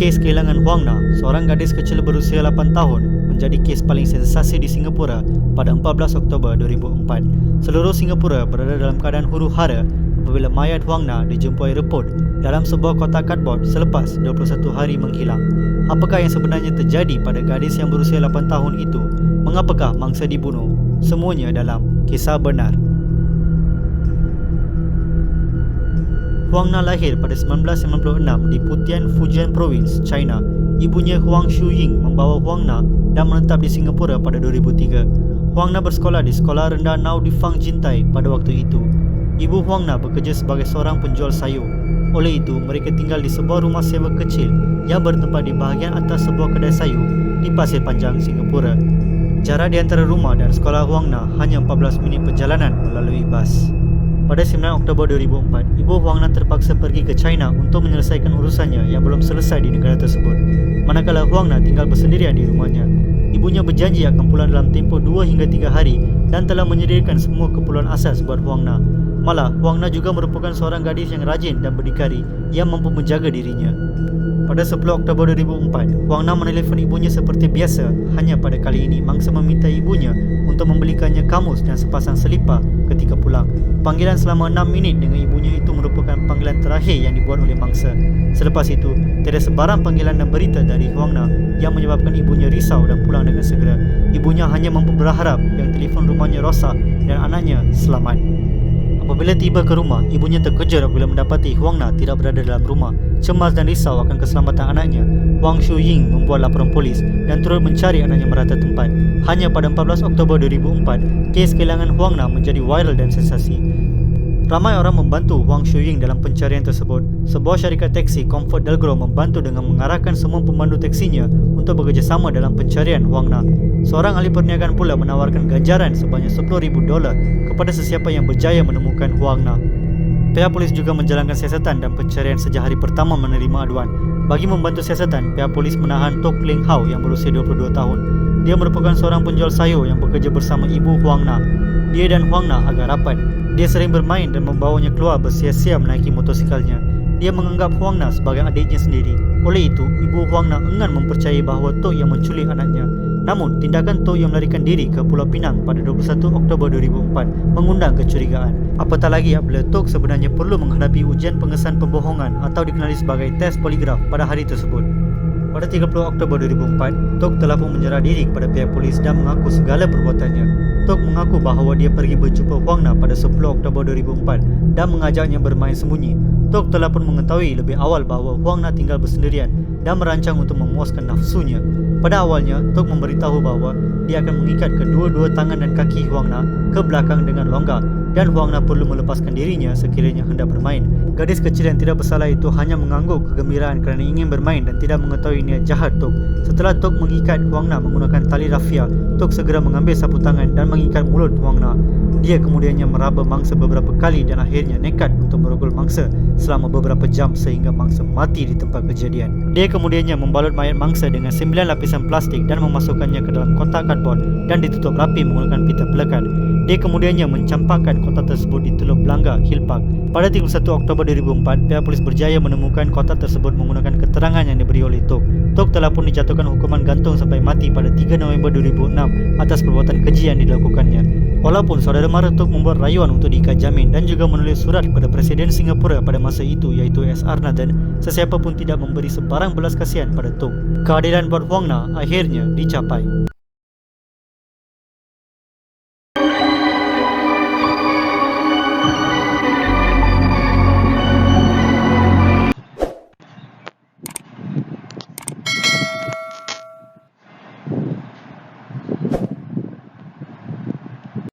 Kes kehilangan Huang Na, seorang gadis kecil berusia 8 tahun, menjadi kes paling sensasi di Singapura pada 14 Oktober 2004. Seluruh Singapura berada dalam keadaan huru-hara apabila mayat Huang Na dijumpai reput dalam sebuah kotak kadbod selepas 21 hari menghilang. Apakah yang sebenarnya terjadi pada gadis yang berusia 8 tahun itu? Mengapakah mangsa dibunuh? Semuanya dalam kisah benar. Huang Na lahir pada 1996 di Putian, Fujian Province, China. Ibunya Huang Shuying membawa Huang Na dan menetap di Singapura pada 2003. Huang Na bersekolah di Sekolah Rendah Nau di Fang Jintai pada waktu itu. Ibu Huang Na bekerja sebagai seorang penjual sayur. Oleh itu, mereka tinggal di sebuah rumah sewa kecil yang bertempat di bahagian atas sebuah kedai sayur di Pasir Panjang, Singapura. Jarak di antara rumah dan sekolah Huang Na hanya 14 minit perjalanan melalui bas. Pada 9 Oktober 2004, ibu Huang Na terpaksa pergi ke China untuk menyelesaikan urusannya yang belum selesai di negara tersebut. Manakala Huang Na tinggal bersendirian di rumahnya. Ibunya berjanji akan pulang dalam tempoh 2 hingga 3 hari dan telah menyediakan semua keperluan asas buat Huang Na. Malah, Huang Na juga merupakan seorang gadis yang rajin dan berdikari yang mampu menjaga dirinya. Pada 10 Oktober 2004, Huang Na menelefon ibunya seperti biasa. Hanya pada kali ini, mangsa meminta ibunya untuk membelikannya kamus dan sepasang selipar ketika pulang. Panggilan selama 6 minit dengan ibunya itu merupakan panggilan terakhir yang dibuat oleh mangsa. Selepas itu, tiada sebarang panggilan dan berita dari Huang Na yang menyebabkan ibunya risau dan pulang dengan segera. Ibunya hanya mampu berharap yang telefon rumahnya rosak dan anaknya selamat. Apabila tiba ke rumah, ibunya terkejut apabila mendapati Huang Na tidak berada dalam rumah. Cemas dan risau akan keselamatan anaknya, Huang Shuying membuat laporan polis dan turut mencari anaknya merata tempat. Hanya pada 14 Oktober 2004, kes kehilangan Huang Na menjadi viral dan sensasi. Ramai orang membantu Huang Shuying dalam pencarian tersebut. Sebuah syarikat teksi, Comfort Delgro, membantu dengan mengarahkan semua pemandu teksinya untuk bekerjasama dalam pencarian Huang Na. Seorang ahli perniagaan pula menawarkan ganjaran sebanyak $10,000 kepada sesiapa yang berjaya menemukan Huang Na. Pihak polis juga menjalankan siasatan dan pencarian sejak hari pertama menerima aduan. Bagi membantu siasatan, pihak polis menahan Tok Leng Hau yang berusia 22 tahun. Dia merupakan seorang penjual sayur yang bekerja bersama ibu Huang Na. Dia dan Huang Na agak rapat. Dia sering bermain dan membawanya keluar bersia-sia menaiki motorsikalnya. Dia menganggap Huang Na sebagai adiknya sendiri. Oleh itu, ibu Huang Na enggan mempercayai bahawa Tok yang menculik anaknya. Namun, tindakan Tok yang melarikan diri ke Pulau Pinang pada 21 Oktober 2004 mengundang kecurigaan. Apatah lagi apabila Tok sebenarnya perlu menghadapi ujian pengesahan pembohongan atau dikenali sebagai tes poligraf pada hari tersebut. Pada 30 Oktober 2004, Tok telah pun menyerah diri kepada pihak polis dan mengaku segala perbuatannya. Tok mengaku bahawa dia pergi berjumpa Huang Na pada 10 Oktober 2004 dan mengajaknya bermain sembunyi. Tok telah pun mengetahui lebih awal bahawa Huang Na tinggal bersendirian dan merancang untuk memuaskan nafsunya. Pada awalnya, Tok memberitahu bahawa dia akan mengikat kedua-dua tangan dan kaki Huang Na ke belakang dengan longgar dan Huang Na perlu melepaskan dirinya sekiranya hendak bermain. Gadis kecil yang tidak bersalah itu hanya mengangguk kegembiraan kerana ingin bermain dan tidak mengetahui niat jahat Tok. Setelah Tok mengikat Huang Na menggunakan tali rafia, Tok segera mengambil sapu tangan dan mengikat mulut Huang Na. Dia kemudiannya meraba mangsa beberapa kali dan akhirnya nekat untuk merogol mangsa selama beberapa jam sehingga mangsa mati di tempat kejadian. Dia kemudiannya membalut mayat mangsa dengan 9 lapisan plastik dan memasukkannya ke dalam kotak kadbod dan ditutup rapi menggunakan pita pelekat. Dia kemudiannya mencampakkan kotak tersebut di Teluk Belanga, Hill Park. Pada 31 Oktober 2004, pihak polis berjaya menemukan kotak tersebut menggunakan keterangan yang diberi oleh Tok. Tok telah pun dijatuhkan hukuman gantung sampai mati pada 3 November 2006 atas perbuatan keji yang dilakukannya. Walaupun saudara mara Tok membuat rayuan untuk diikat jamin dan juga menulis surat kepada Presiden Singapura pada masa itu iaitu S.R. Nathan, sesiapa pun tidak memberi sebarang belas kasihan pada Tok. Keadilan buat Huang Na akhirnya dicapai.